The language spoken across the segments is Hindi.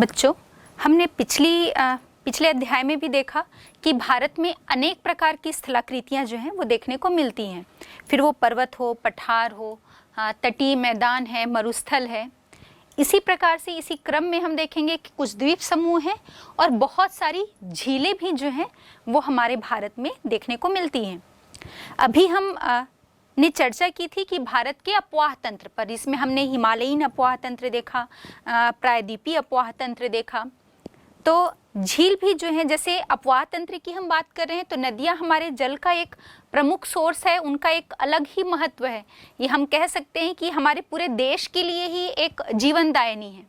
बच्चों, हमने पिछले अध्याय में भी देखा कि भारत में अनेक प्रकार की स्थलाकृतियाँ जो हैं वो देखने को मिलती हैं। फिर वो पर्वत हो, पठार हो, तटीय मैदान है, मरुस्थल है। इसी प्रकार से इसी क्रम में हम देखेंगे कि कुछ द्वीप समूह हैं और बहुत सारी झीलें भी जो हैं वो हमारे भारत में देखने को मिलती हैं। अभी हम ने चर्चा की थी कि भारत के अपवाह तंत्र पर, इसमें हमने हिमालयीन अपवाह तंत्र देखा, प्रायद्वीपीय अपवाह तंत्र देखा। तो झील भी जो है, जैसे अपवाह तंत्र की हम बात कर रहे हैं तो नदियां हमारे जल का एक प्रमुख सोर्स है, उनका एक अलग ही महत्व है। ये हम कह सकते हैं कि हमारे पूरे देश के लिए ही एक जीवनदायिनी है।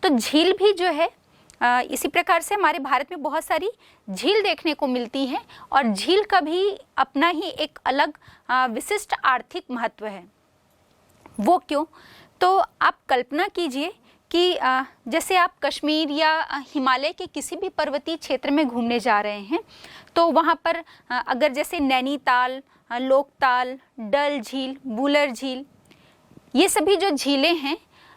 तो झील भी जो है इसी प्रकार से हमारे भारत में बहुत सारी झील देखने को मिलती हैं और झील का भी अपना ही एक अलग विशिष्ट आर्थिक महत्व है। वो क्यों? तो आप कल्पना कीजिए कि जैसे आप कश्मीर या हिमालय के किसी भी पर्वतीय क्षेत्र में घूमने जा रहे हैं तो वहाँ पर अगर जैसे नैनीताल, लोकताल, डल झील, बुलर झील, ये सभी जो झीलें हैं,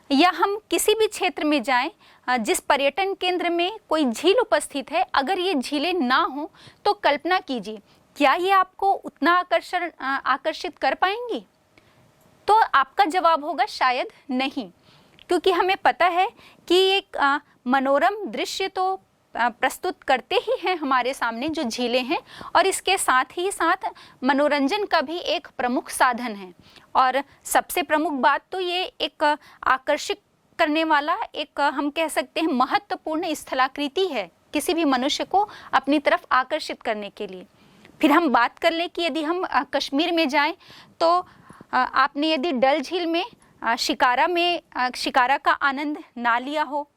या हम किसी भी क्षेत्र में जाएं जिस पर्यटन केंद्र में कोई झील उपस्थित है, अगर ये झीलें ना हो तो कल्पना कीजिए क्या ये आपको उतना आकर्षित कर पाएंगी? तो आपका जवाब होगा शायद नहीं, क्योंकि हमें पता है कि एक मनोरम दृश्य तो प्रस्तुत करते ही हैं हमारे सामने जो झीलें हैं, और इसके साथ ही साथ मनोरंजन का भी एक प्रमुख साधन है। और सबसे प्रमुख बात तो ये एक आकर्षित करने वाला एक हम कह सकते हैं महत्वपूर्ण स्थलाकृति है किसी भी मनुष्य को अपनी तरफ आकर्षित करने के लिए। फिर हम बात कर लें कि यदि हम कश्मीर में जाएं तो आपने यदि डल झील में शिकारा का आनंद ना लिया हो,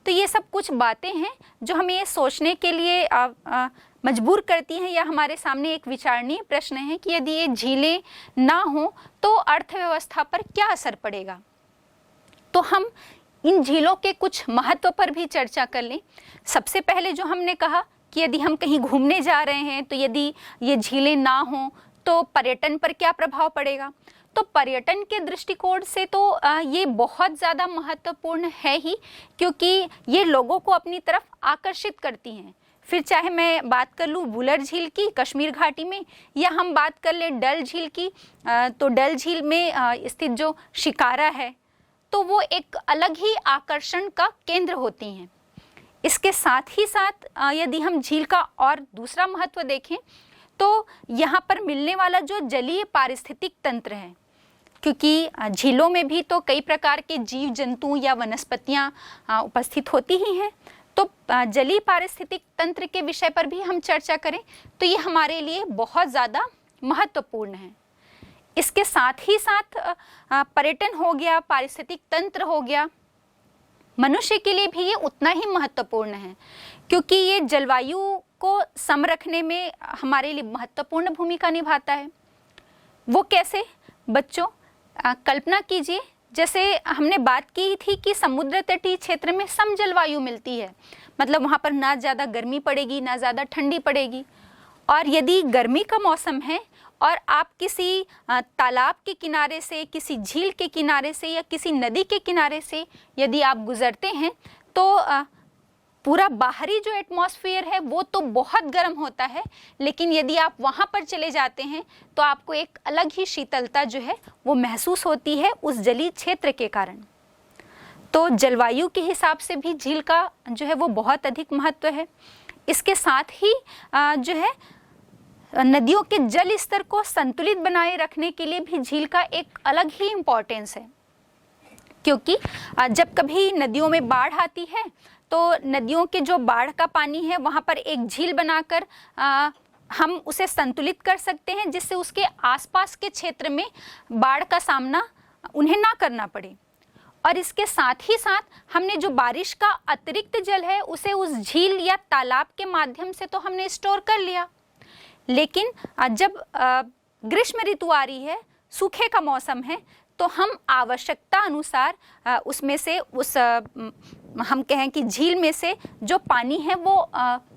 तो ये सब कुछ बातें हैं जो हमें ये सोचने के लिए मजबूर करती हैं, या हमारे सामने एक विचारणीय प्रश्न है कि यदि ये झीलें ना हो तो अर्थव्यवस्था पर क्या असर पड़ेगा। तो हम इन झीलों के कुछ महत्व पर भी चर्चा कर लें। सबसे पहले जो हमने कहा कि यदि हम कहीं घूमने जा रहे हैं तो यदि ये झीलें ना हों तो पर्यटन पर क्या प्रभाव पड़ेगा। तो पर्यटन के दृष्टिकोण से तो ये बहुत ज़्यादा महत्वपूर्ण है ही, क्योंकि ये लोगों को अपनी तरफ आकर्षित करती हैं। फिर चाहे मैं बात कर लूँ बुलर झील की कश्मीर घाटी में, या हम बात कर लें डल झील की, तो डल झील में स्थित जो शिकारा है तो वो एक अलग ही आकर्षण का केंद्र होती हैं। इसके साथ ही साथ यदि हम झील का और दूसरा महत्व देखें तो यहाँ पर मिलने वाला जो जलीय पारिस्थितिक तंत्र है, क्योंकि झीलों में भी तो कई प्रकार के जीव जंतु या वनस्पतियाँ उपस्थित होती ही हैं। तो जलीय पारिस्थितिक तंत्र के विषय पर भी हम चर्चा करें तो ये हमारे लिए बहुत ज़्यादा महत्वपूर्ण है। इसके साथ ही साथ पर्यटन हो गया, पारिस्थितिक तंत्र हो गया, मनुष्य के लिए भी ये उतना ही महत्वपूर्ण है, क्योंकि ये जलवायु को सम रखने में हमारे लिए महत्वपूर्ण भूमिका निभाता है। वो कैसे? बच्चों, कल्पना कीजिए, जैसे हमने बात की थी कि समुद्र तटीय क्षेत्र में सम जलवायु मिलती है, मतलब वहाँ पर ना ज़्यादा गर्मी पड़ेगी ना ज़्यादा ठंडी पड़ेगी। और यदि गर्मी का मौसम है और आप किसी तालाब के किनारे से, किसी झील के किनारे से या किसी नदी के किनारे से यदि आप गुजरते हैं तो पूरा बाहरी जो एटमॉस्फेयर है वो तो बहुत गर्म होता है, लेकिन यदि आप वहाँ पर चले जाते हैं तो आपको एक अलग ही शीतलता जो है वो महसूस होती है उस जलीय क्षेत्र के कारण। तो जलवायु के हिसाब से भी झील का जो है वो बहुत अधिक महत्व है। इसके साथ ही जो है नदियों के जल स्तर को संतुलित बनाए रखने के लिए भी झील का एक अलग ही इम्पोर्टेंस है, क्योंकि जब कभी नदियों में बाढ़ आती है तो नदियों के जो बाढ़ का पानी है वहाँ पर एक झील बनाकर हम उसे संतुलित कर सकते हैं, जिससे उसके आसपास के क्षेत्र में बाढ़ का सामना उन्हें ना करना पड़े। और इसके साथ ही साथ हमने जो बारिश का अतिरिक्त जल है उसे उस झील या तालाब के माध्यम से तो हमने स्टोर कर लिया, लेकिन जब ग्रीष्म ऋतु आ रही है, सूखे का मौसम है, तो हम आवश्यकता अनुसार उसमें से हम कहें कि झील में से जो पानी है वो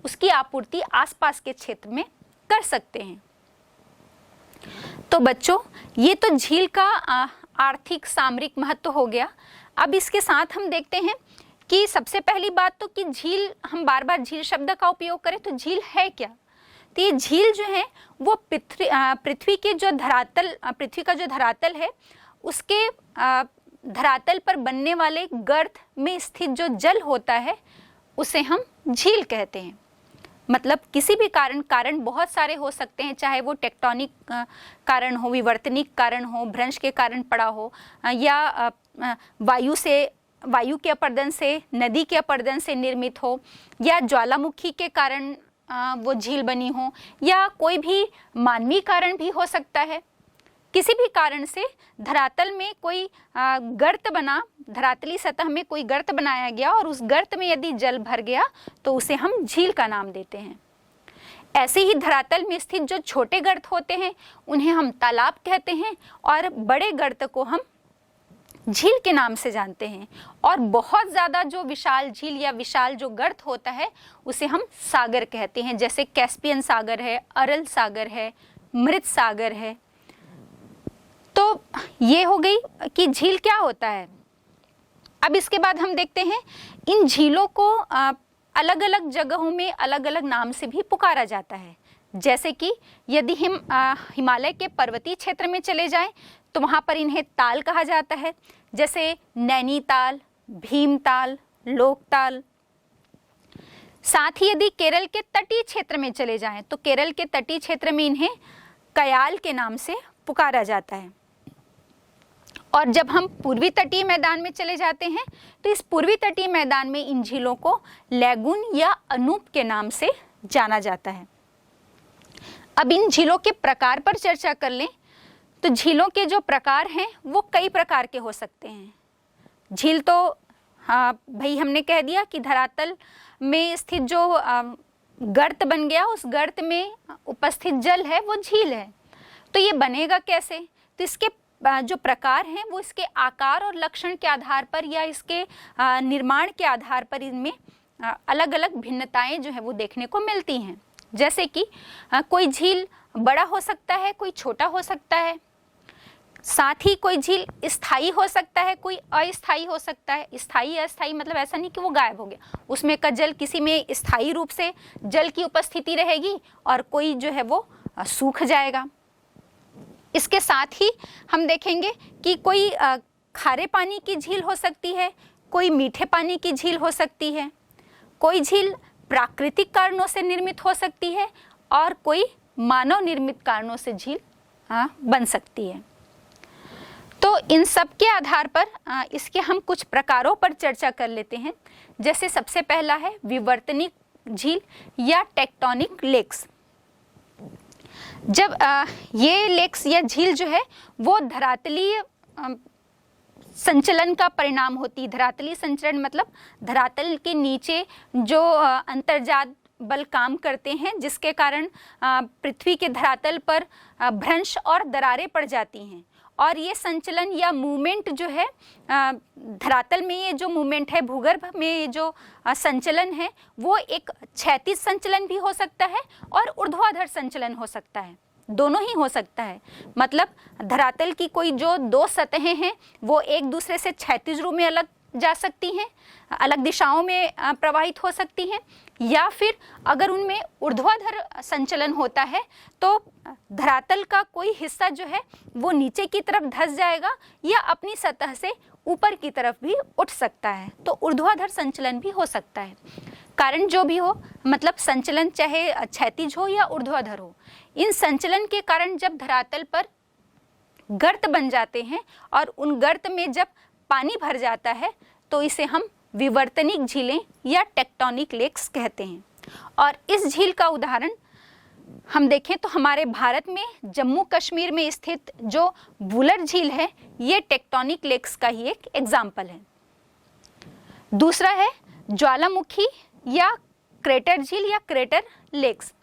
उसकी आपूर्ति आसपास के क्षेत्र में कर सकते हैं। तो बच्चों, ये तो झील का आर्थिक सामरिक महत्व हो गया। अब इसके साथ हम देखते हैं कि सबसे पहली बात तो कि झील, हम बार बार झील शब्द का उपयोग करें तो झील है क्या? तो ये झील जो है वो पृथ्वी के जो धरातल, पृथ्वी का जो धरातल है उसके धरातल पर बनने वाले गर्त में स्थित जो जल होता है उसे हम झील कहते हैं। मतलब किसी भी कारण बहुत सारे हो सकते हैं, चाहे वो टेक्टोनिक कारण हो, विवर्तनिक कारण हो, भ्रंश के कारण पड़ा हो, या वायु के अपरदन से, नदी के अपरदन से निर्मित हो, या ज्वालामुखी के कारण वो झील बनी हो, या कोई भी मानवीय कारण भी हो सकता है। किसी भी कारण से धरातल में कोई गर्त बना, धरातली सतह में कोई गर्त बनाया गया और उस गर्त में यदि जल भर गया तो उसे हम झील का नाम देते हैं। ऐसे ही धरातल में स्थित जो छोटे गर्त होते हैं उन्हें हम तालाब कहते हैं और बड़े गर्त को हम झील के नाम से जानते हैं। और बहुत ज़्यादा जो विशाल झील या विशाल जो गर्त होता है उसे हम सागर कहते हैं, जैसे कैस्पियन सागर है, अरल सागर है, मृत सागर है। तो ये हो गई कि झील क्या होता है। अब इसके बाद हम देखते हैं इन झीलों को अलग अलग जगहों में अलग अलग नाम से भी पुकारा जाता है। जैसे कि यदि हम हिमालय के पर्वतीय क्षेत्र में चले जाएं तो वहाँ पर इन्हें ताल कहा जाता है, जैसे नैनीताल, भीमताल, लोकताल। साथ ही यदि केरल के तटीय क्षेत्र में चले जाएं तो केरल के तटीय क्षेत्र में इन्हें कयाल के नाम से पुकारा जाता है। और जब हम पूर्वी तटीय मैदान में चले जाते हैं तो इस पूर्वी तटीय मैदान में इन झीलों को लैगून या अनूप के नाम से जाना जाता है। अब इन झीलों के प्रकार पर चर्चा कर लें तो झीलों के जो प्रकार हैं वो कई प्रकार के हो सकते हैं। झील तो भाई हमने कह दिया कि धरातल में स्थित जो गर्त बन गया उस गर्त में उपस्थित जल है वो झील है। तो ये बनेगा कैसे? तो इसके जो प्रकार हैं वो इसके आकार और लक्षण के आधार पर या इसके निर्माण के आधार पर इनमें अलग अलग भिन्नताएं जो है वो देखने को मिलती हैं। जैसे कि कोई झील बड़ा हो सकता है, कोई छोटा हो सकता है। साथ ही कोई झील स्थायी हो सकता है, कोई अस्थायी हो सकता है। स्थायी अस्थायी मतलब ऐसा नहीं कि वो गायब हो गया, उसमें का जल किसी में स्थायी रूप से जल की उपस्थिति रहेगी और कोई जो है वो सूख जाएगा। इसके साथ ही हम देखेंगे कि कोई खारे पानी की झील हो सकती है, कोई मीठे पानी की झील हो सकती है, कोई झील प्राकृतिक कारणों से निर्मित हो सकती है और कोई मानव निर्मित कारणों से झील बन सकती है। तो इन सब के आधार पर इसके हम कुछ प्रकारों पर चर्चा कर लेते हैं। जैसे सबसे पहला है विवर्तनिक झील या टेक्टोनिक लेक्स। जब ये लेक्स या झील जो है वो धरातलीय संचलन का परिणाम होती है। धरातलीय संचलन मतलब धरातल के नीचे जो अंतर्जात बल काम करते हैं जिसके कारण पृथ्वी के धरातल पर भ्रंश और दरारें पड़ जाती हैं। और ये संचलन या मूवमेंट जो है धरातल में, ये जो मूवमेंट है भूगर्भ में, ये जो संचलन है वो एक क्षैतिज संचलन भी हो सकता है और ऊर्ध्वाधर संचलन हो सकता है, दोनों ही हो सकता है। मतलब धरातल की कोई जो दो सतहें हैं वो एक दूसरे से क्षैतिज रूप में अलग जा सकती हैं, अलग दिशाओं में प्रवाहित हो सकती हैं, या फिर अगर उनमें ऊर्ध्वाधर संचलन होता है तो धरातल का कोई हिस्सा जो है वो नीचे की तरफ धंस जाएगा या अपनी सतह से ऊपर की तरफ भी उठ सकता है। तो ऊर्ध्वाधर संचलन भी हो सकता है। कारण जो भी हो, मतलब संचलन चाहे क्षैतिज हो या ऊर्ध्वाधर हो, इन संचलन के कारण जब धरातल पर गर्त बन जाते हैं और उन गर्त में जब पानी भर जाता है तो इसे हम विवर्तनिक झीलें या टेक्टोनिक लेक्स कहते हैं। और इस झील का उदाहरण हम देखें तो हमारे भारत में जम्मू कश्मीर में स्थित जो वुलर झील है ये टेक्टोनिक लेक्स का ही एक एग्जाम्पल है। दूसरा है ज्वालामुखी या क्रेटर झील या क्रेटर लेक्स।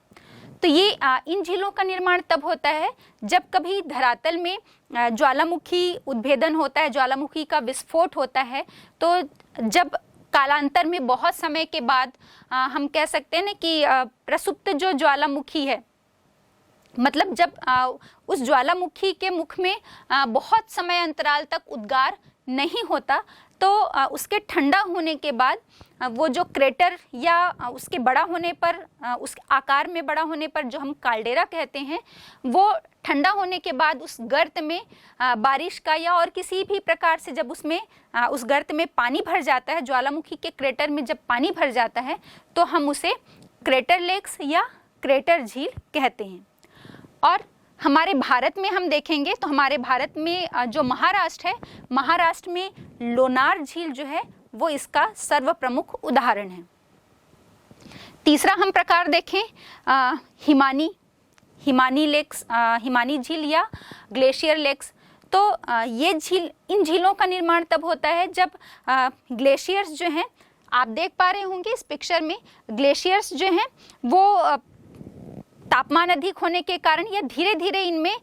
तो ये इन झीलों का निर्माण तब होता है जब कभी धरातल में ज्वालामुखी उद्भेदन होता है, ज्वालामुखी का विस्फोट होता है। तो जब कालांतर में बहुत समय के बाद हम कह सकते हैं ना कि प्रसुप्त जो ज्वालामुखी है, मतलब जब उस ज्वालामुखी के मुख में बहुत समय अंतराल तक उद्गार नहीं होता तो उसके ठंडा होने के बाद वो जो क्रेटर या उसके बड़ा होने पर, उस आकार में बड़ा होने पर जो हम काल्डेरा कहते हैं, वो ठंडा होने के बाद उस गर्त में बारिश का या और किसी भी प्रकार से जब उसमें उस गर्त में पानी भर जाता है, ज्वालामुखी के क्रेटर में जब पानी भर जाता है, तो हम उसे क्रेटर लेक्स या क्रेटर झील कहते हैं। और हमारे भारत में हम देखेंगे तो हमारे भारत में जो महाराष्ट्र है, महाराष्ट्र में लोनार झील जो है वो इसका सर्वप्रमुख उदाहरण है। तीसरा हम प्रकार देखें हिमानी लेक्स, हिमानी झील या ग्लेशियर लेक्स। तो ये झील, इन झीलों का निर्माण तब होता है जब ग्लेशियर्स जो हैं, आप देख पा रहे होंगे इस पिक्चर में, ग्लेशियर्स जो हैं वो तापमान अधिक होने के कारण या धीरे धीरे इनमें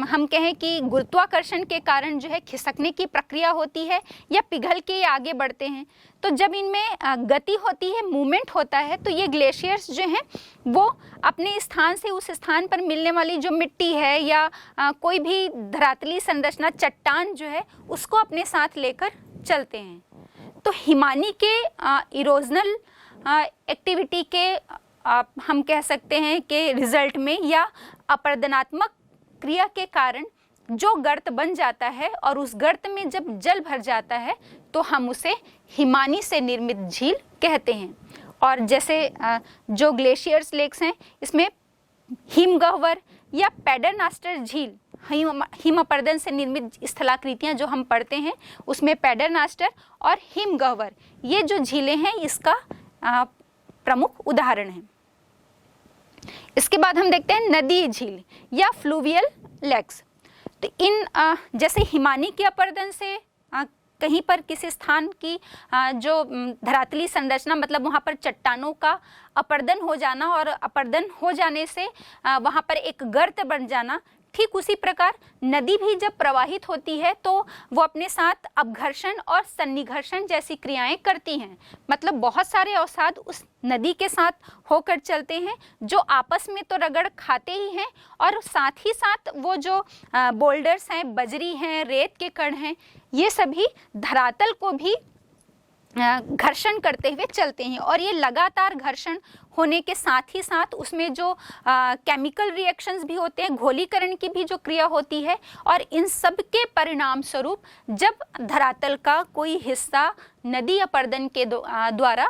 हम कहें कि गुरुत्वाकर्षण के कारण जो है खिसकने की प्रक्रिया होती है या पिघल के आगे बढ़ते हैं। तो जब इनमें गति होती है, मूवमेंट होता है, तो ये ग्लेशियर्स जो हैं वो अपने स्थान से उस स्थान पर मिलने वाली जो मिट्टी है या कोई भी धरातली संरचना, चट्टान जो है, उसको अपने साथ लेकर चलते हैं। तो हिमानी के इरोजनल एक्टिविटी के हम कह सकते हैं कि रिजल्ट में या अपरदनात्मक क्रिया के कारण जो गर्त बन जाता है और उस गर्त में जब जल भर जाता है तो हम उसे हिमानी से निर्मित झील कहते हैं। और जैसे जो ग्लेशियर्स लेक्स हैं, इसमें हिमगह्वर या पैटरनस्टर झील, हिमअपर्दन से निर्मित स्थलाकृतियां जो हम पढ़ते हैं उसमें पैटरनस्टर और हिमगह्वर, ये जो झीलें हैं इसका प्रमुख उदाहरण है। इसके बाद हम देखते हैं नदी झील या फ्लूवियल लेक्स। तो इन जैसे हिमानी के अपर्दन से कहीं पर किसी स्थान की जो धरातली संरचना, मतलब वहाँ पर चट्टानों का अपर्दन हो जाना और अपर्दन हो जाने से वहाँ पर एक गर्त बन जाना, ठीक उसी प्रकार नदी भी जब प्रवाहित होती है तो वो अपने साथ अपघर्षण और सन्निघर्षण जैसी क्रियाएं करती हैं। मतलब बहुत सारे अवसाद उस नदी के साथ होकर चलते हैं जो आपस में तो रगड़ खाते ही हैं और साथ ही साथ वो जो बोल्डर्स हैं, बजरी हैं, रेत के कण हैं, ये सभी धरातल को भी घर्षण करते हुए चलते हैं। और ये लगातार घर्षण होने के साथ ही साथ उसमें जो केमिकल रिएक्शंस भी होते हैं, घोलीकरण की भी जो क्रिया होती है, और इन सब के परिणाम स्वरूप जब धरातल का कोई हिस्सा नदी अपर्दन के द्वारा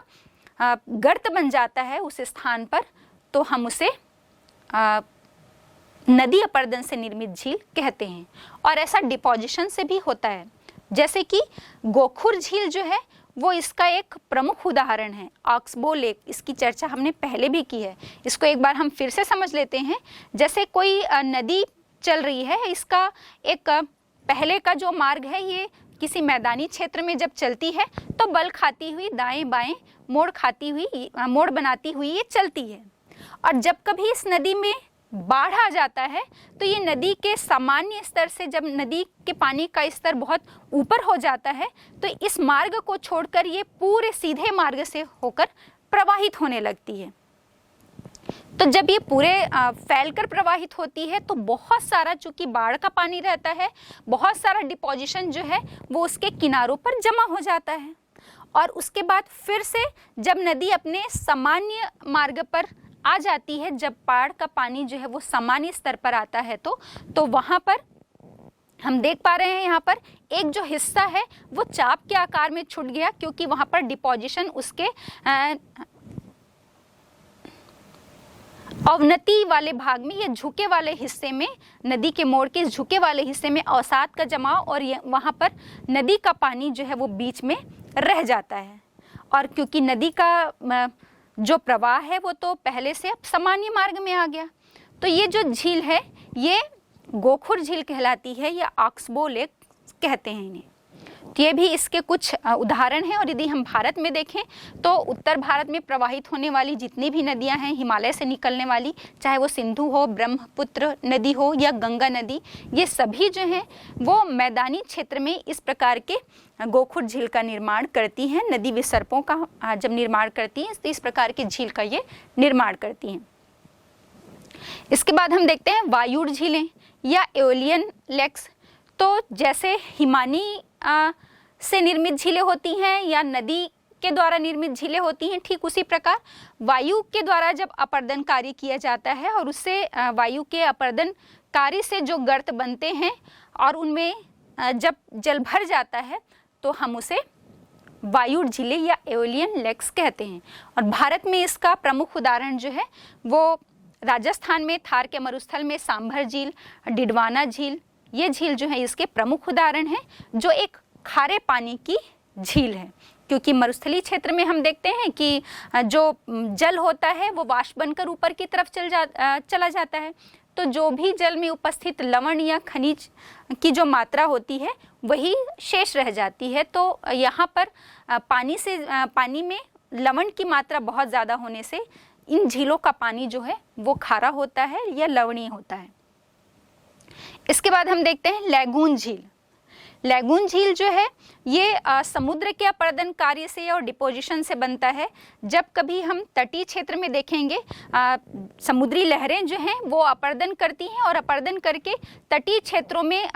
गर्त बन जाता है उस स्थान पर, तो हम उसे नदी अपर्दन से निर्मित झील कहते हैं। और ऐसा डिपोजिशन से भी होता है, जैसे कि गोखुर झील जो है वो इसका एक प्रमुख उदाहरण है। ऑक्सबो लेक, इसकी चर्चा हमने पहले भी की है, इसको एक बार हम फिर से समझ लेते हैं। जैसे कोई नदी चल रही है, इसका एक पहले का जो मार्ग है ये किसी मैदानी क्षेत्र में जब चलती है तो बल खाती हुई दाएं बाएं मोड़ खाती हुई, मोड़ बनाती हुई ये चलती है। और जब कभी इस नदी में बाढ़ आ जाता है तो ये नदी के सामान्य स्तर से, जब नदी के पानी का स्तर बहुत ऊपर हो जाता है, तो इस मार्ग को छोड़कर ये पूरे सीधे मार्ग से होकर प्रवाहित होने लगती है। तो जब ये पूरे फैलकर प्रवाहित होती है तो बहुत सारा, चूंकि बाढ़ का पानी रहता है, बहुत सारा डिपोजिशन जो है वो उसके किनारों पर जमा हो जाता है। और उसके बाद फिर से जब नदी अपने सामान्य मार्ग पर आ जाती है, जब बाढ़ का पानी जो है वो सामान्य स्तर पर आता है, तो वहाँ पर हम देख पा रहे हैं यहाँ पर एक जो हिस्सा है वो चाप के आकार में छूट गया, क्योंकि वहाँ पर डिपोजिशन उसके अवनति वाले भाग में या झुके वाले हिस्से में, नदी के मोड़ के झुके वाले हिस्से में अवसाद का जमाव, और वहाँ पर नदी का पानी जो है वो बीच में रह जाता है। और क्योंकि नदी का जो प्रवाह है वो तो पहले से अब सामान्य मार्ग में आ गया, तो ये जो झील है ये गोखुर झील कहलाती है या ऑक्सबो लेक कहते हैं इन्हें। तो ये भी इसके कुछ उदाहरण हैं। और यदि हम भारत में देखें तो उत्तर भारत में प्रवाहित होने वाली जितनी भी नदियां हैं हिमालय से निकलने वाली, चाहे वो सिंधु हो, ब्रह्मपुत्र नदी हो या गंगा नदी, ये सभी जो हैं वो मैदानी क्षेत्र में इस प्रकार के गोखुर झील का निर्माण करती हैं। नदी विसर्पों का जब निर्माण करती हैं तो इस प्रकार के झील का ये निर्माण करती हैं। इसके बाद हम देखते हैं वायुड़ झीलें या एओलियन लेक्स। तो जैसे हिमानी से निर्मित झीलें होती हैं या नदी के द्वारा निर्मित झीलें होती हैं, ठीक उसी प्रकार वायु के द्वारा जब अपर्दन कार्य किया जाता है और उससे वायु के अपर्दन कार्य से जो गर्त बनते हैं और उनमें जब जल भर जाता है तो हम उसे वायु झीलें या एओलियन लेक्स कहते हैं। और भारत में इसका प्रमुख उदाहरण जो है वो राजस्थान में थार के मरुस्थल में सांभर झील, डिडवाना झील, ये झील जो है इसके प्रमुख उदाहरण हैं, जो एक खारे पानी की झील है। क्योंकि मरुस्थलीय क्षेत्र में हम देखते हैं कि जो जल होता है वो वाष्प बनकर ऊपर की तरफ चला जाता है, तो जो भी जल में उपस्थित लवण या खनिज की जो मात्रा होती है वही शेष रह जाती है। तो यहाँ पर पानी में लवण की मात्रा बहुत ज़्यादा होने से इन झीलों का पानी जो है वो खारा होता है या लवणीय होता है। इसके बाद हम देखते हैं लैगून झील। लैगून झील जो है ये समुद्र के अपर्दन कार्य से और डिपोजिशन से बनता है। जब कभी हम तटीय क्षेत्र में देखेंगे समुद्री लहरें जो हैं वो अपर्दन करती हैं और अपर्दन करके तटीय क्षेत्रों में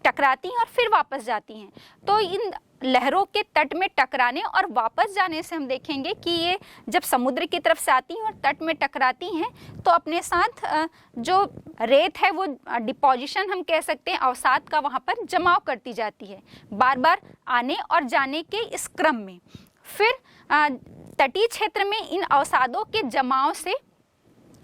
टकराती हैं और फिर वापस जाती हैं। तो इन लहरों के तट में टकराने और वापस जाने से हम देखेंगे कि ये जब समुद्र की तरफ से आती हैं और तट में टकराती हैं तो अपने साथ जो रेत है वो डिपोजिशन हम कह सकते हैं अवसाद का वहाँ पर जमाव करती जाती है, बार बार आने और जाने के इस क्रम में। फिर तटीय क्षेत्र में इन अवसादों के जमाव से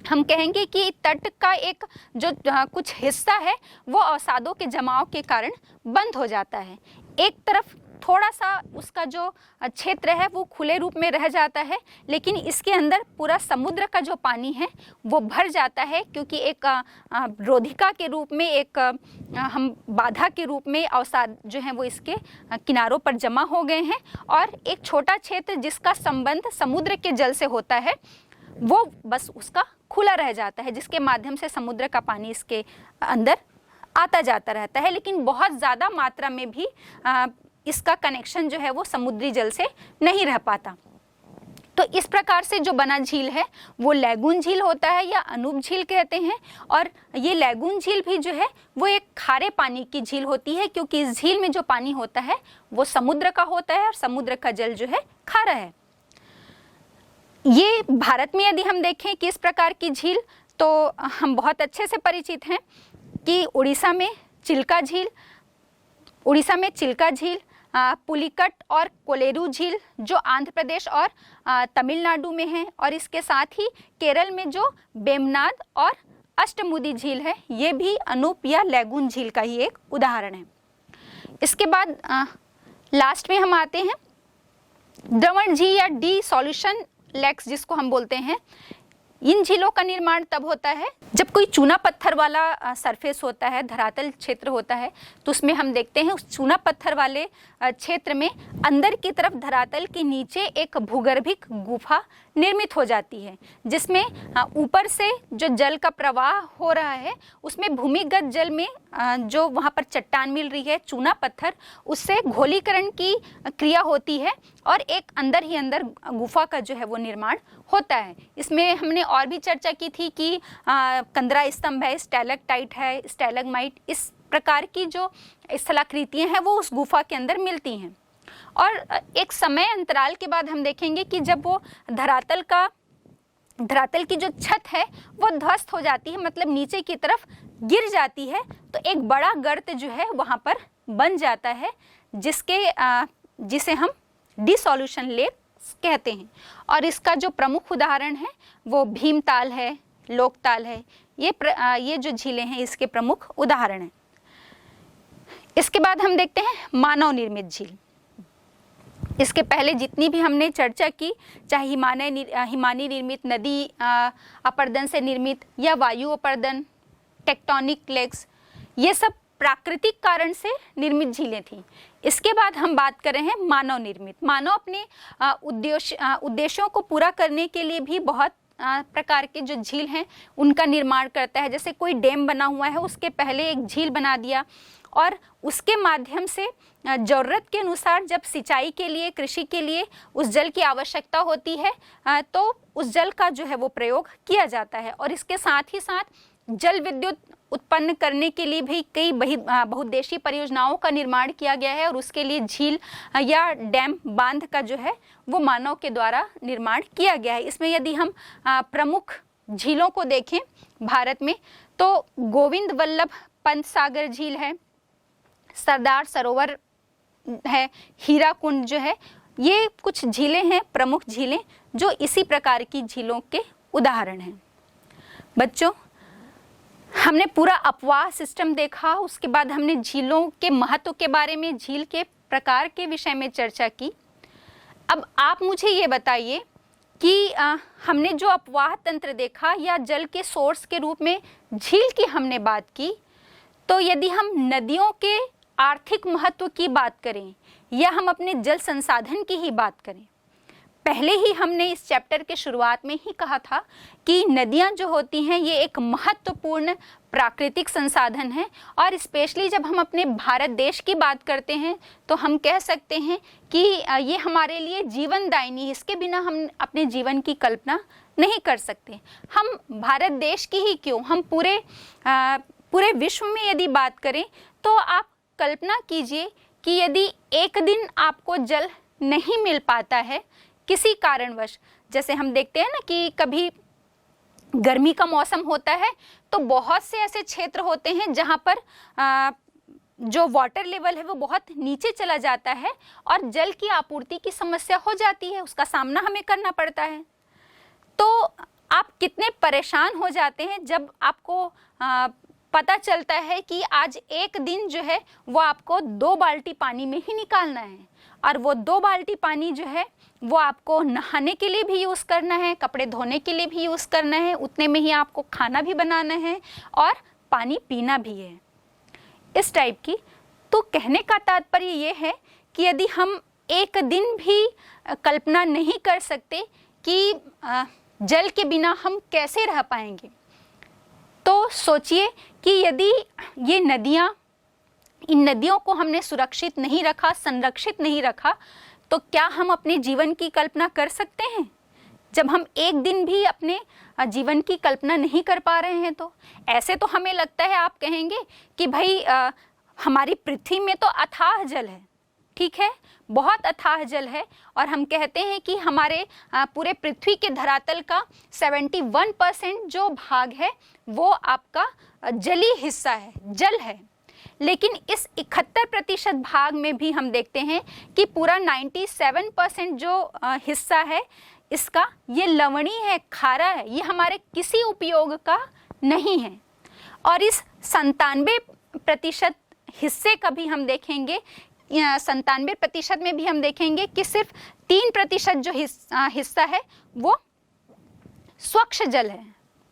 हम कहेंगे कि तट का एक जो कुछ हिस्सा है वो अवसादों के जमाव के कारण बंद हो जाता है। एक तरफ थोड़ा सा उसका जो क्षेत्र है वो खुले रूप में रह जाता है, लेकिन इसके अंदर पूरा समुद्र का जो पानी है वो भर जाता है, क्योंकि एक रोधिका के रूप में एक हम बाधा के रूप में अवसाद जो है वो इसके किनारों पर जमा हो गए हैं। और एक छोटा क्षेत्र जिसका संबंध समुद्र के जल से होता है वो बस उसका खुला रह जाता है, जिसके माध्यम से समुद्र का पानी इसके अंदर आता जाता रहता है, लेकिन बहुत ज़्यादा मात्रा में भी इसका कनेक्शन जो है वो समुद्री जल से नहीं रह पाता। तो इस प्रकार से जो बना झील है वो लैगून झील होता है या अनूप झील कहते हैं। और ये लैगून झील भी जो है वो एक खारे पानी की झील होती है, क्योंकि इस झील में जो पानी होता है वो समुद्र का होता है और समुद्र का जल जो है खारा है। ये भारत में यदि हम देखें कि इस प्रकार की झील, तो हम बहुत अच्छे से परिचित हैं कि उड़ीसा में चिल्का झील, पुलिकट और कोलेरू झील जो आंध्र प्रदेश और तमिलनाडु में है, और इसके साथ ही केरल में जो बेमनाद और अष्टमुदी झील है ये भी अनूप या लैगून झील का ही एक उदाहरण है। इसके बाद लास्ट में हम आते हैं द्रवण झील या डिसॉल्यूशन लेक्स जिसको हम बोलते हैं। इन झीलों का निर्माण तब होता है जब कोई चूना पत्थर वाला सरफेस होता है, धरातल क्षेत्र होता है, तो उसमें हम देखते हैं उस चूना पत्थर वाले क्षेत्र में अंदर की तरफ धरातल के नीचे एक भूगर्भिक गुफा निर्मित हो जाती है, जिसमें ऊपर से जो जल का प्रवाह हो रहा है उसमें भूमिगत जल में जो वहाँ पर चट्टान मिल रही है, चूना पत्थर, उससे घोलीकरण की क्रिया होती है और एक अंदर ही अंदर गुफा का जो है वो निर्माण होता है। इसमें हमने और भी चर्चा की थी कि कंदरा स्तंभ है, स्टैलेक्टाइट है, स्टैलेग्माइट, इस प्रकार की जो स्थलाकृतियाँ हैं वो उस गुफा के अंदर मिलती हैं। और एक समय अंतराल के बाद हम देखेंगे कि जब वो धरातल की जो छत है वो ध्वस्त हो जाती है, मतलब नीचे की तरफ गिर जाती है, तो एक बड़ा गर्त जो है वहाँ पर बन जाता है, जिसे हम डिसॉल्यूशन लेक कहते हैं। और इसका जो प्रमुख उदाहरण है वो भीमताल है, लोकताल है, ये जो झीलें हैं इसके प्रमुख उदाहरण हैं। इसके बाद हम देखते हैं मानव निर्मित झील। इसके पहले जितनी भी हमने चर्चा की, चाहे हिमानी निर्मित, नदी अपर्दन से निर्मित या वायु अपर्दन, टेक्टोनिक लेग्स, ये सब प्राकृतिक कारण से निर्मित झीलें थीं। इसके बाद हम बात कर रहे हैं मानव निर्मित। मानव अपने उद्देश्यों को पूरा करने के लिए भी बहुत प्रकार के जो झील हैं उनका निर्माण करता है। जैसे कोई डैम बना हुआ है, उसके पहले एक झील बना दिया और उसके माध्यम से ज़रूरत के अनुसार जब सिंचाई के लिए, कृषि के लिए उस जल की आवश्यकता होती है तो उस जल का जो है वो प्रयोग किया जाता है। और इसके साथ ही साथ जल विद्युत उत्पन्न करने के लिए भी कई बहुउद्देशीय परियोजनाओं का निर्माण किया गया है और उसके लिए झील या डैम बांध का जो है वो मानव के द्वारा निर्माण किया गया है। इसमें यदि हम प्रमुख झीलों को देखें भारत में तो गोविंद वल्लभ पंत सागर झील है, सरदार सरोवर है, हीराकुंड जो है, ये कुछ झीलें हैं, प्रमुख झीलें जो इसी प्रकार की झीलों के उदाहरण हैं। बच्चों, हमने पूरा अपवाह सिस्टम देखा, उसके बाद हमने झीलों के महत्व के बारे में, झील के प्रकार के विषय में चर्चा की। अब आप मुझे ये बताइए कि हमने जो अपवाह तंत्र देखा या जल के सोर्स के रूप में झील की हमने बात की, तो यदि हम नदियों के आर्थिक महत्व की बात करें या हम अपने जल संसाधन की ही बात करें, पहले ही हमने इस चैप्टर के शुरुआत में ही कहा था कि नदियां जो होती हैं ये एक महत्वपूर्ण प्राकृतिक संसाधन है और स्पेशली जब हम अपने भारत देश की बात करते हैं तो हम कह सकते हैं कि ये हमारे लिए जीवनदायिनी, इसके बिना हम अपने जीवन की कल्पना नहीं कर सकते। हम भारत देश की ही क्यों, हम पूरे विश्व में यदि बात करें तो आप कल्पना कीजिए कि यदि एक दिन आपको जल नहीं मिल पाता है किसी कारणवश, जैसे हम देखते हैं ना कि कभी गर्मी का मौसम होता है तो बहुत से ऐसे क्षेत्र होते हैं जहाँ पर जो वाटर लेवल है वो बहुत नीचे चला जाता है और जल की आपूर्ति की समस्या हो जाती है, उसका सामना हमें करना पड़ता है। तो आप कितने परेशान हो जाते हैं जब आपको पता चलता है कि आज एक दिन जो है वो आपको 2 बाल्टी पानी में ही निकालना है और वो 2 बाल्टी पानी जो है वो आपको नहाने के लिए भी यूज़ करना है, कपड़े धोने के लिए भी यूज़ करना है, उतने में ही आपको खाना भी बनाना है और पानी पीना भी है, इस टाइप की। तो कहने का तात्पर्य ये है कि यदि हम एक दिन भी कल्पना नहीं कर सकते कि जल के बिना हम कैसे रह पाएंगे, तो सोचिए कि यदि ये नदियाँ, इन नदियों को हमने सुरक्षित नहीं रखा, संरक्षित नहीं रखा, तो क्या हम अपने जीवन की कल्पना कर सकते हैं? जब हम एक दिन भी अपने जीवन की कल्पना नहीं कर पा रहे हैं तो ऐसे तो हमें लगता है, आप कहेंगे कि भाई हमारी पृथ्वी में तो अथाह जल है, ठीक है, बहुत अथाह जल है और हम कहते हैं कि हमारे पूरे पृथ्वी के धरातल का 71% जो भाग है वो आपका जलीय हिस्सा है, जल है। लेकिन इस 71% भाग में भी हम देखते हैं कि पूरा 97% जो हिस्सा है इसका ये लवणीय है, खारा है, ये हमारे किसी उपयोग का नहीं है। और इस 97% हिस्से का भी हम देखेंगे, 97% में भी हम देखेंगे कि सिर्फ 3% जो हिस्सा है वो स्वच्छ जल है।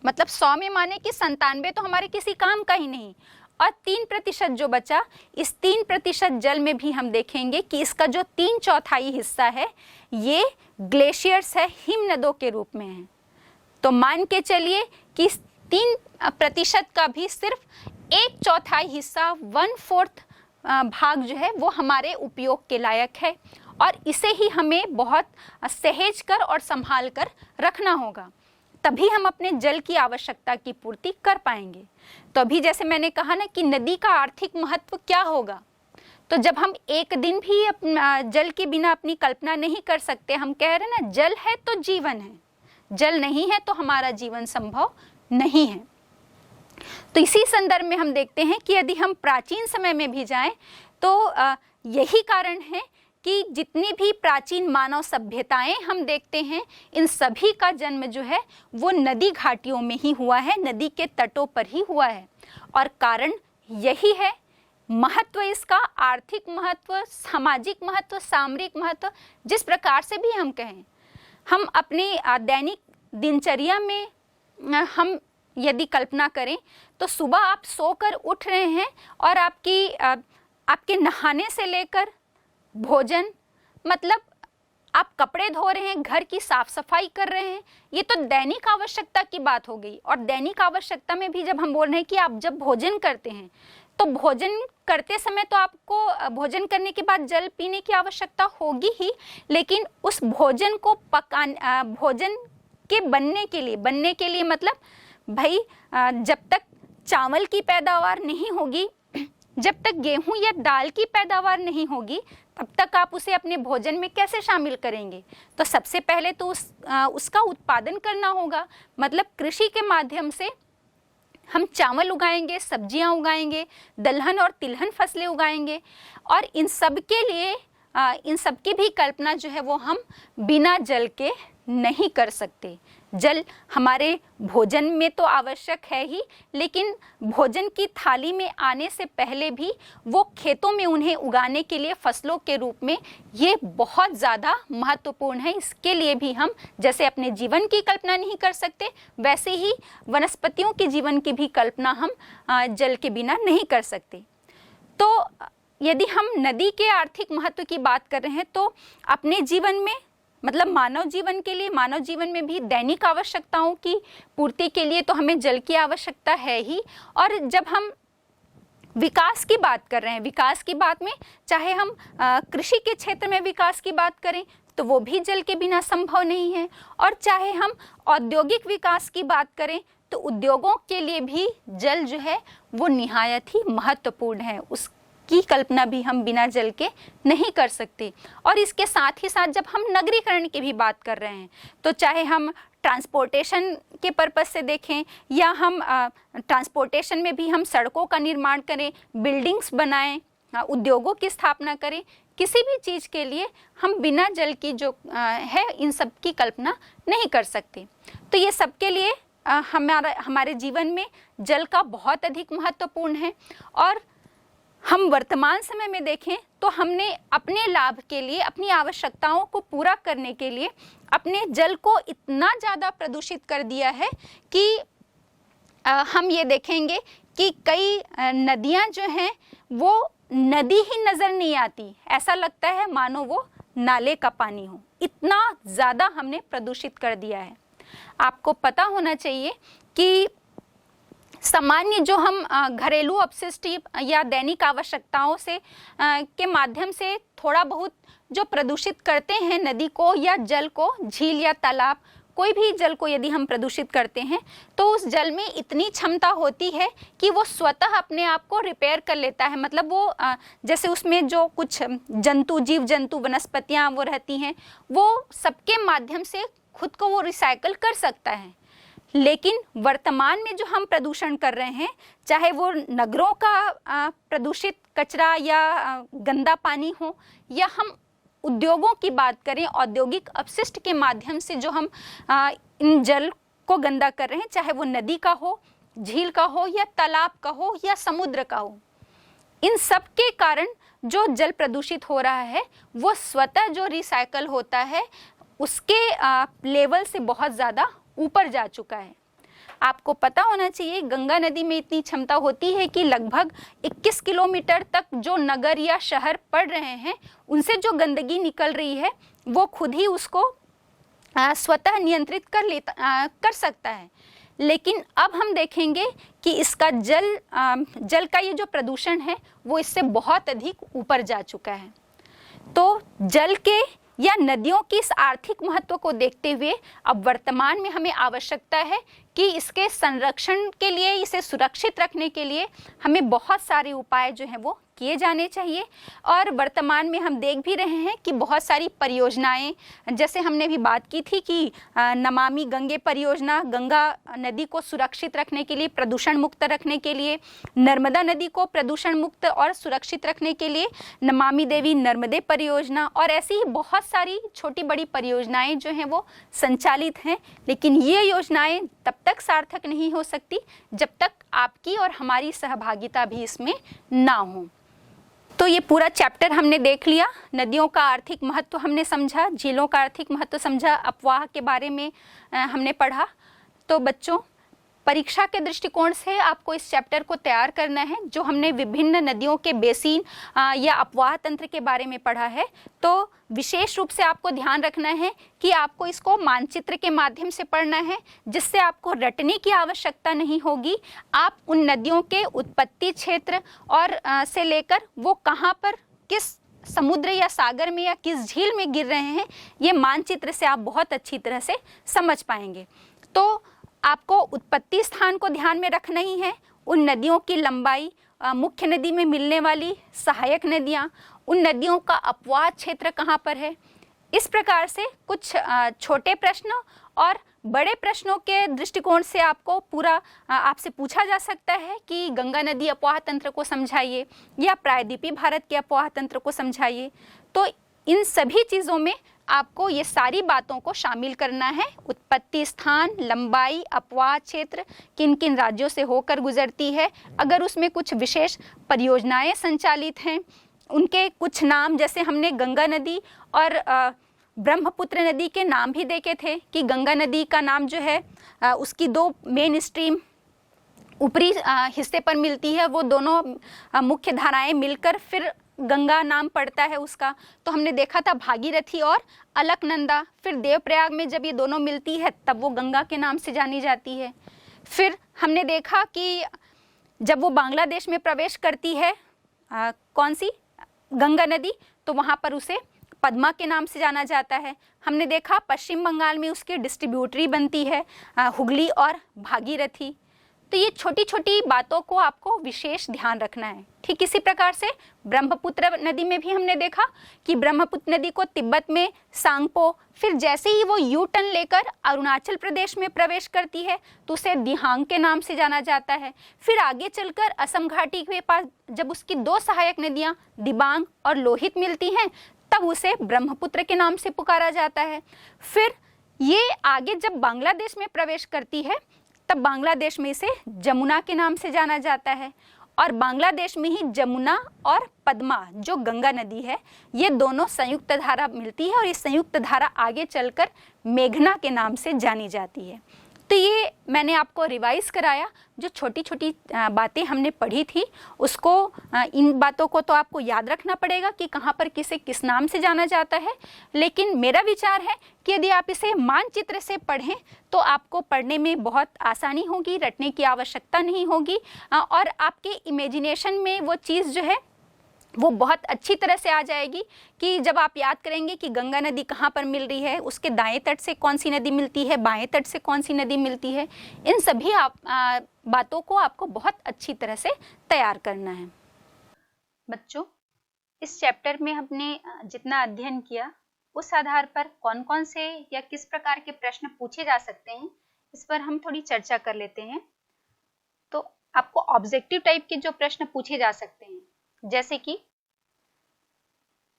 मतलब 100 में माने कि 97 तो हमारे किसी काम का ही नहीं, और 3% जो बचा, इस 3% जल में भी हम देखेंगे कि इसका जो 3/4 हिस्सा है ये ग्लेशियर्स है, हिमनदों के रूप में है। तो मान के चलिए कि इस 3% का भी सिर्फ 1/4 हिस्सा, 1/4 भाग जो है वो हमारे उपयोग के लायक है और इसे ही हमें बहुत सहेज कर और संभाल कर रखना होगा, तभी हम अपने जल की आवश्यकता की पूर्ति कर पाएंगे। तो अभी जैसे मैंने कहा ना कि नदी का आर्थिक महत्व क्या होगा, तो जब हम एक दिन भी जल के बिना अपनी कल्पना नहीं कर सकते, हम कह रहे हैं ना जल है तो जीवन है, जल नहीं है तो हमारा जीवन संभव नहीं है। तो इसी संदर्भ में हम देखते हैं कि यदि हम प्राचीन समय में भी जाएं तो यही कारण है कि जितनी भी प्राचीन मानव सभ्यताएं हम देखते हैं, इन सभी का जन्म जो है वो नदी घाटियों में ही हुआ है, नदी के तटों पर ही हुआ है। और कारण यही है, महत्व इसका, आर्थिक महत्व, सामाजिक महत्व, सामरिक महत्व, जिस प्रकार से भी हम कहें, हम अपनी दैनिक दिनचर्या में हम यदि कल्पना करें तो सुबह आप सोकर उठ रहे हैं और आपके नहाने से लेकर भोजन, मतलब आप कपड़े धो रहे हैं, घर की साफ सफाई कर रहे हैं, ये तो दैनिक आवश्यकता की बात हो गई। और दैनिक आवश्यकता में भी जब हम बोल रहे हैं कि आप जब भोजन करते हैं तो भोजन करते समय तो आपको भोजन करने के बाद जल पीने की आवश्यकता होगी ही, लेकिन उस भोजन को भोजन के बनने के लिए मतलब भाई जब तक चावल की पैदावार नहीं होगी, जब तक गेहूं या दाल की पैदावार नहीं होगी, तब तक आप उसे अपने भोजन में कैसे शामिल करेंगे? तो सबसे पहले तो उसका उत्पादन करना होगा। मतलब कृषि के माध्यम से हम चावल उगाएंगे, सब्जियां उगाएंगे, दलहन और तिलहन फसलें उगाएंगे, और इन सब के लिए इन सब की भी कल्पना जो है वो हम बिना जल के नहीं कर सकते। जल हमारे भोजन में तो आवश्यक है ही, लेकिन भोजन की थाली में आने से पहले भी वो खेतों में उन्हें उगाने के लिए फसलों के रूप में ये बहुत ज़्यादा महत्वपूर्ण है। इसके लिए भी हम जैसे अपने जीवन की कल्पना नहीं कर सकते, वैसे ही वनस्पतियों के जीवन की भी कल्पना हम जल के बिना नहीं कर सकते। तो यदि हम नदी के आर्थिक महत्व की बात कर रहे हैं तो अपने जीवन में, मतलब मानव जीवन के लिए, मानव जीवन में भी दैनिक आवश्यकताओं की पूर्ति के लिए तो हमें जल की आवश्यकता है ही। और जब हम विकास की बात कर रहे हैं, विकास की बात में चाहे हम कृषि के क्षेत्र में विकास की बात करें तो वो भी जल के बिना संभव नहीं है, और चाहे हम औद्योगिक विकास की बात करें तो उद्योगों के लिए भी जल जो है वो निहायत ही महत्वपूर्ण है। उसकी कल्पना भी हम बिना जल के नहीं कर सकते। और इसके साथ ही साथ जब हम नगरीकरण की भी बात कर रहे हैं तो चाहे हम ट्रांसपोर्टेशन के पर्पस से देखें या हम ट्रांसपोर्टेशन में भी हम सड़कों का निर्माण करें, बिल्डिंग्स बनाएं, उद्योगों की स्थापना करें, किसी भी चीज़ के लिए हम बिना जल की जो है इन सब की कल्पना नहीं कर सकते। तो ये सबके लिए हमारे जीवन में जल का बहुत अधिक महत्वपूर्ण है। और हम वर्तमान समय में देखें तो हमने अपने लाभ के लिए, अपनी आवश्यकताओं को पूरा करने के लिए अपने जल को इतना ज़्यादा प्रदूषित कर दिया है कि हम ये देखेंगे कि कई नदियाँ जो हैं वो नदी ही नज़र नहीं आती, ऐसा लगता है मानो वो नाले का पानी हो, इतना ज़्यादा हमने प्रदूषित कर दिया है। आपको पता होना चाहिए कि सामान्य जो हम घरेलू अपशिष्ट या दैनिक आवश्यकताओं से के माध्यम से थोड़ा बहुत जो प्रदूषित करते हैं नदी को या जल को, झील या तालाब, कोई भी जल को यदि हम प्रदूषित करते हैं तो उस जल में इतनी क्षमता होती है कि वो स्वतः अपने आप को रिपेयर कर लेता है। मतलब वो जैसे उसमें जो कुछ जंतु, जीव जंतु, वनस्पतियाँ वो रहती हैं, वो सबके माध्यम से खुद को वो रिसाइकल कर सकता है। लेकिन वर्तमान में जो हम प्रदूषण कर रहे हैं, चाहे वो नगरों का प्रदूषित कचरा या गंदा पानी हो, या हम उद्योगों की बात करें, औद्योगिक अपशिष्ट के माध्यम से जो हम इन जल को गंदा कर रहे हैं, चाहे वो नदी का हो, झील का हो, या तालाब का हो, या समुद्र का हो, इन सब के कारण जो जल प्रदूषित हो रहा है वो स्वतः जो रिसाइकल होता है उसके लेवल से बहुत ज़्यादा ऊपर जा चुका है। आपको पता होना चाहिए गंगा नदी में इतनी क्षमता होती है कि लगभग 21 किलोमीटर तक जो नगर या शहर पड़ रहे हैं उनसे जो गंदगी निकल रही है वो खुद ही उसको स्वतः नियंत्रित कर सकता है। लेकिन अब हम देखेंगे कि इसका जल का ये जो प्रदूषण है वो इससे बहुत अधिक ऊपर जा चुका है। तो जल के या नदियों की इस आर्थिक महत्व को देखते हुए अब वर्तमान में हमें आवश्यकता है कि इसके संरक्षण के लिए, इसे सुरक्षित रखने के लिए हमें बहुत सारे उपाय जो हैं वो किए जाने चाहिए। और वर्तमान में हम देख भी रहे हैं कि बहुत सारी परियोजनाएं, जैसे हमने भी बात की थी कि नमामि गंगे परियोजना गंगा नदी को सुरक्षित रखने के लिए, प्रदूषण मुक्त रखने के लिए, नर्मदा नदी को प्रदूषण मुक्त और सुरक्षित रखने के लिए नमामि देवी नर्मदे परियोजना, और ऐसी ही बहुत सारी छोटी बड़ी परियोजनाएं जो हैं वो संचालित हैं। लेकिन ये योजनाएं तब तक सार्थक नहीं हो सकती जब तक आपकी और हमारी सहभागिता भी इसमें ना हो। तो ये पूरा चैप्टर हमने देख लिया, नदियों का आर्थिक महत्व हमने समझा, झीलों का आर्थिक महत्व समझा, अपवाह के बारे में हमने पढ़ा। तो बच्चों, परीक्षा के दृष्टिकोण से आपको इस चैप्टर को तैयार करना है। जो हमने विभिन्न नदियों के बेसिन या अपवाह तंत्र के बारे में पढ़ा है, तो विशेष रूप से आपको ध्यान रखना है कि आपको इसको मानचित्र के माध्यम से पढ़ना है, जिससे आपको रटने की आवश्यकता नहीं होगी। आप उन नदियों के उत्पत्ति क्षेत्र और से लेकर वो कहाँ पर, किस समुद्र या सागर में या किस झील में गिर रहे हैं, ये मानचित्र से आप बहुत अच्छी तरह से समझ पाएंगे। तो आपको उत्पत्ति स्थान को ध्यान में रखना ही है, उन नदियों की लंबाई, मुख्य नदी में मिलने वाली सहायक नदियाँ, उन नदियों का अपवाद क्षेत्र कहाँ पर है। इस प्रकार से कुछ छोटे प्रश्न और बड़े प्रश्नों के दृष्टिकोण से आपको पूरा आपसे पूछा जा सकता है कि गंगा नदी अपवाह तंत्र को समझाइए या प्रायद्वीपीय भारत के अपवाह तंत्र को समझाइए। तो इन सभी चीज़ों में आपको ये सारी बातों को शामिल करना है, उत्पत्ति स्थान, लंबाई, अपवाह क्षेत्र, किन किन राज्यों से होकर गुजरती है, अगर उसमें कुछ विशेष परियोजनाएं संचालित हैं, उनके कुछ नाम, जैसे हमने गंगा नदी और ब्रह्मपुत्र नदी के नाम भी देखे थे कि गंगा नदी का नाम जो है उसकी दो मेन स्ट्रीम ऊपरी हिस्से पर मिलती है, वो दोनों मुख्य धाराएं मिलकर फिर गंगा नाम पड़ता है उसका। तो हमने देखा था भागीरथी और अलकनंदा, फिर देवप्रयाग में जब ये दोनों मिलती है तब वो गंगा के नाम से जानी जाती है। फिर हमने देखा कि जब वो बांग्लादेश में प्रवेश करती है कौन सी गंगा नदी, तो वहाँ पर उसे पद्मा के नाम से जाना जाता है। हमने देखा पश्चिम बंगाल में उसकी डिस्ट्रीब्यूटरी बनती है हुगली और भागीरथी। तो ये छोटी छोटी बातों को आपको विशेष ध्यान रखना है। ठीक इसी प्रकार से ब्रह्मपुत्र नदी में भी हमने देखा कि ब्रह्मपुत्र नदी को तिब्बत में सांगपो, फिर जैसे ही वो यू टर्न लेकर अरुणाचल प्रदेश में प्रवेश करती है तो उसे दिहांग के नाम से जाना जाता है। फिर आगे चलकर असम घाटी के पास जब उसकी दो सहायक नदियाँ दिबांग और लोहित मिलती हैं तब उसे ब्रह्मपुत्र के नाम से पुकारा जाता है। फिर ये आगे जब बांग्लादेश में प्रवेश करती है तब बांग्लादेश में इसे जमुना के नाम से जाना जाता है, और बांग्लादेश में ही जमुना और पद्मा जो गंगा नदी है ये दोनों संयुक्त धारा मिलती है और इस संयुक्त धारा आगे चलकर मेघना के नाम से जानी जाती है। तो ये मैंने आपको रिवाइज कराया, जो छोटी छोटी बातें हमने पढ़ी थी उसको, इन बातों को तो आपको याद रखना पड़ेगा कि कहाँ पर किसे किस नाम से जाना जाता है। लेकिन मेरा विचार है कि यदि आप इसे मानचित्र से पढ़ें तो आपको पढ़ने में बहुत आसानी होगी, रटने की आवश्यकता नहीं होगी, और आपके इमेजिनेशन में वो चीज़ जो है वो बहुत अच्छी तरह से आ जाएगी कि जब आप याद करेंगे कि गंगा नदी कहाँ पर मिल रही है, उसके दाएं तट से कौन सी नदी मिलती है, बाएं तट से कौन सी नदी मिलती है, इन सभी बातों को आपको बहुत अच्छी तरह से तैयार करना है। बच्चों, इस चैप्टर में हमने जितना अध्ययन किया उस आधार पर कौन कौन से या किस प्रकार के प्रश्न पूछे जा सकते हैं इस पर हम थोड़ी चर्चा कर लेते हैं। तो आपको ऑब्जेक्टिव टाइप के जो प्रश्न पूछे जा सकते हैं, जैसे कि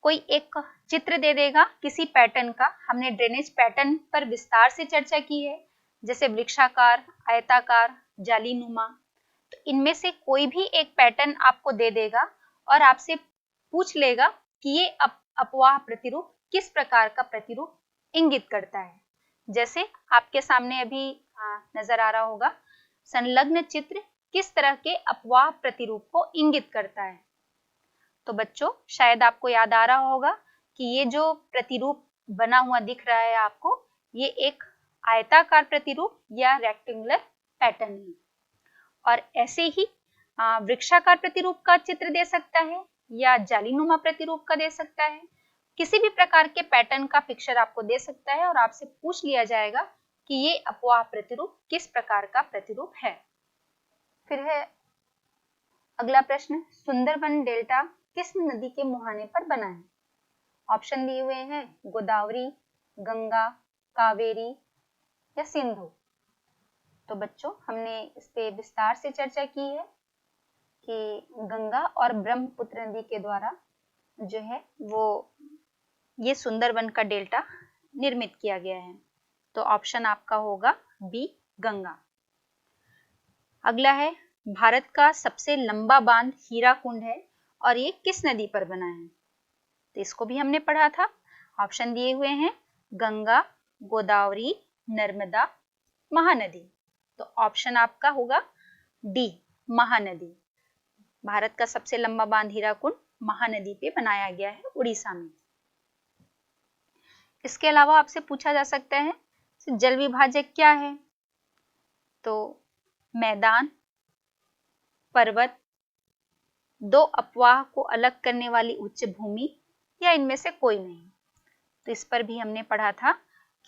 कोई एक चित्र दे देगा किसी पैटर्न का, हमने ड्रेनेज पैटर्न पर विस्तार से चर्चा की है, जैसे वृक्षाकार, आयताकार, जालीनुमा। तो इनमें से कोई भी एक पैटर्न आपको दे देगा और आपसे पूछ लेगा कि ये अपवाह प्रतिरूप किस प्रकार का प्रतिरूप इंगित करता है। जैसे आपके सामने अभी नजर आ रहा होगा, संलग्न चित्र किस तरह के अपवाह प्रतिरूप को इंगित करता है। तो बच्चों, शायद आपको याद आ रहा होगा कि ये जो प्रतिरूप बना हुआ दिख रहा है आपको, ये एक आयताकार प्रतिरूप या रेक्टेंगुलर पैटर्न है। और ऐसे ही वृक्षाकार प्रतिरूप का चित्र दे सकता है या जालीनुमा प्रतिरूप का दे सकता है, किसी भी प्रकार के पैटर्न का पिक्चर आपको दे सकता है और आपसे पूछ लिया जाएगा कि ये अपवाह प्रतिरूप किस प्रकार का प्रतिरूप है। फिर है अगला प्रश्न, सुंदरबन डेल्टा किस नदी के मुहाने पर बना है? ऑप्शन दिए हुए हैं गोदावरी, गंगा, कावेरी या सिंधु। तो बच्चों, हमने इस पे विस्तार से चर्चा की है कि गंगा और ब्रह्मपुत्र नदी के द्वारा जो है वो ये सुंदरबन का डेल्टा निर्मित किया गया है। तो ऑप्शन आपका होगा बी, गंगा। अगला है, भारत का सबसे लंबा बांध हीराकुंड है और ये किस नदी पर बना है? तो इसको भी हमने पढ़ा था। ऑप्शन दिए हुए हैं गंगा, गोदावरी, नर्मदा, महानदी। तो ऑप्शन आपका होगा डी, महानदी। भारत का सबसे लंबा बांध हीराकुंड महानदी पे बनाया गया है, उड़ीसा में। इसके अलावा आपसे पूछा जा सकता है जल विभाजक क्या है? तो मैदान, पर्वत, दो अपवाह को अलग करने वाली उच्च भूमि, या इनमें से कोई नहीं। तो इस पर भी हमने पढ़ा था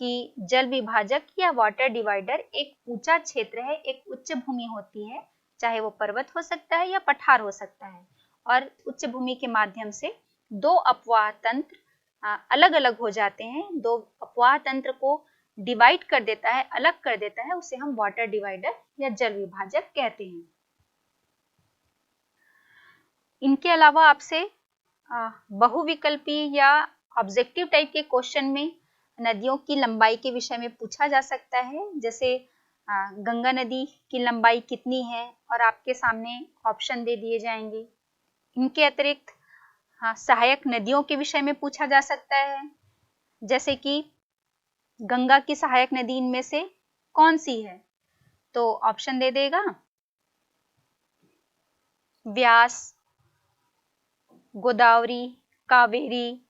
कि जल विभाजक या वाटर डिवाइडर एक ऊंचा क्षेत्र है, एक उच्च भूमि होती है, चाहे वो पर्वत हो सकता है या पठार हो सकता है, और उच्च भूमि के माध्यम से दो अपवाह तंत्र अलग अलग हो जाते हैं, दो अपवाह तंत्र को डिवाइड कर देता है, अलग कर देता है, उसे हम वाटर डिवाइडर या जल विभाजक कहते हैं। इनके अलावा आपसे बहुविकल्पी या ऑब्जेक्टिव टाइप के क्वेश्चन में नदियों की लंबाई के विषय में पूछा जा सकता है, जैसे गंगा नदी की लंबाई कितनी है, और आपके सामने ऑप्शन दे दिए जाएंगे। इनके अतिरिक्त सहायक नदियों के विषय में पूछा जा सकता है, जैसे कि गंगा की सहायक नदी इनमें से कौन सी है, तो ऑप्शन दे देगा व्यास, गोदावरी, कावेरी,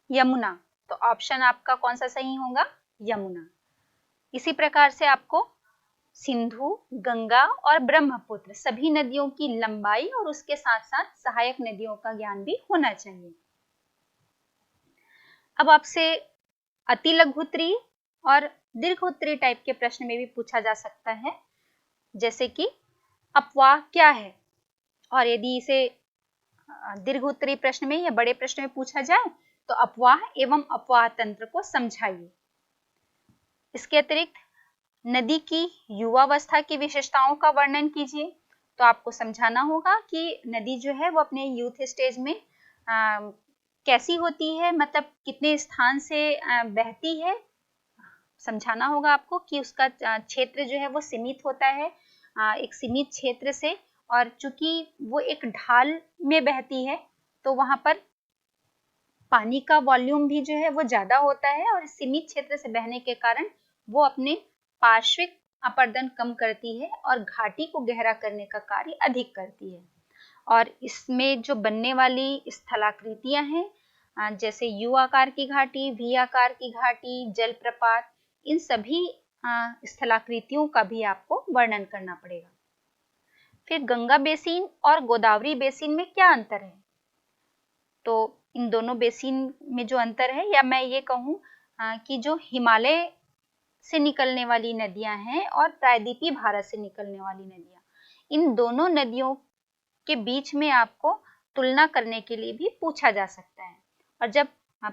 यमुना। तो ऑप्शन आपका कौन सा सही होगा, यमुना। इसी प्रकार से आपको सिंधु, गंगा और ब्रह्मपुत्र सभी नदियों की लंबाई और उसके साथ साथ सहायक नदियों का ज्ञान भी होना चाहिए। अब आपसे अति लघुत्तरीय और दीर्घोत्तरीय टाइप के प्रश्न में भी पूछा जा सकता है, जैसे कि अपवाह क्या है, और यदि इसे दीर्घोत्तरीय प्रश्न में या बड़े प्रश्न में पूछा जाए तो अपवाह एवं अपवाह तंत्र को समझाइए। इसके अतिरिक्त नदी की युवावस्था की विशेषताओं का वर्णन कीजिए। तो आपको समझाना होगा कि नदी जो है वो अपने यूथ स्टेज में कैसी होती है, मतलब कितने स्थान से बहती है। समझाना होगा आपको कि उसका क्षेत्र जो है वो सीमित होता है, एक सीमित क्षेत्र से, और चूंकि वो एक ढाल में बहती है तो वहां पर पानी का वॉल्यूम भी जो है वो ज्यादा होता है, और सीमित क्षेत्र से बहने के कारण वो अपने पार्श्विक अपरदन कम करती है और घाटी को गहरा करने का कार्य अधिक करती है। और इसमें जो बनने वाली स्थलाकृतियां हैं, जैसे यू आकार की घाटी, वी आकार की घाटी, जलप्रपात, इन सभी स्थलाकृतियों का भी आपको वर्णन करना पड़ेगा। फिर गंगा बेसिन और गोदावरी बेसिन में क्या अंतर है, तो इन दोनों बेसिन में जो अंतर है, या मैं ये कहूँ कि जो हिमालय से निकलने वाली नदियां हैं और प्रायद्वीपीय भारत से निकलने वाली नदियां, इन दोनों नदियों के बीच में आपको तुलना करने के लिए भी पूछा जा सकता है। और जब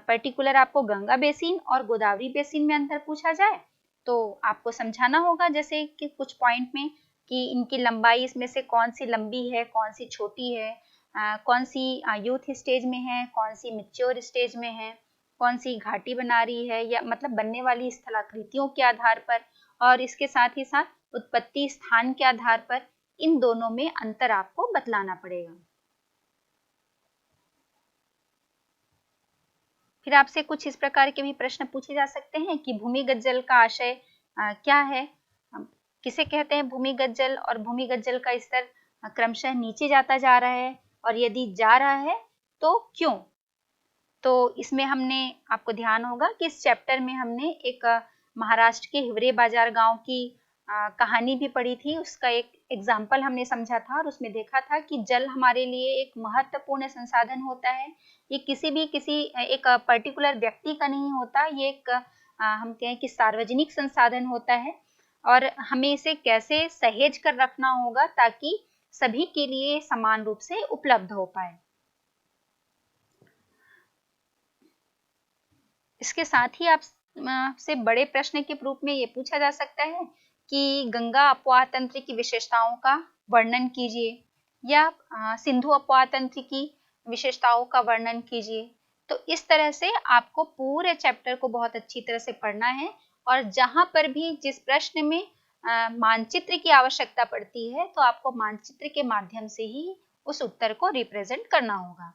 पर्टिकुलर आपको गंगा बेसिन और गोदावरी बेसिन में अंतर पूछा जाए तो आपको समझाना होगा, जैसे कि कुछ पॉइंट में, कि इनकी लंबाई इसमें से कौन सी लंबी है, कौन सी छोटी है, कौन सी यूथ स्टेज में है, कौन सी मैच्योर स्टेज में है, कौन सी घाटी बना रही है, या मतलब बनने वाली स्थलाकृतियों के आधार पर, और इसके साथ ही साथ उत्पत्ति स्थान के आधार पर इन दोनों में अंतर आपको बतलाना पड़ेगा। फिर आपसे कुछ इस प्रकार के भी प्रश्न पूछे जा सकते हैं कि भूमिगत जल का आशय क्या है, किसे कहते हैं भूमिगत जल, और भूमिगत जल का स्तर क्रमशः नीचे जाता जा रहा है, और यदि जा रहा है तो क्यों। तो इसमें हमने, आपको ध्यान होगा कि इस चैप्टर में हमने एक महाराष्ट्र के हिवरे बाजार गांव की कहानी भी पढ़ी थी, उसका एक एग्जाम्पल हमने समझा था, और उसमें देखा था कि जल हमारे लिए एक महत्वपूर्ण संसाधन होता है। ये किसी एक पर्टिकुलर व्यक्ति का नहीं होता, ये एक हम कहें कि सार्वजनिक संसाधन होता है, और हमें इसे कैसे सहेज कर रखना होगा ताकि सभी के लिए समान रूप से उपलब्ध हो पाए। इसके साथ ही आपसे बड़े प्रश्न के रूप में ये पूछा जा सकता है कि गंगा अपवाह तंत्र की विशेषताओं का वर्णन कीजिए, या सिंधु अपवाह तंत्र की विशेषताओं का वर्णन कीजिए। तो इस तरह से आपको पूरे चैप्टर को बहुत अच्छी तरह से पढ़ना है, और जहां पर भी जिस प्रश्न में मानचित्र की आवश्यकता पड़ती है तो आपको मानचित्र के माध्यम से ही उस उत्तर को रिप्रेजेंट करना होगा।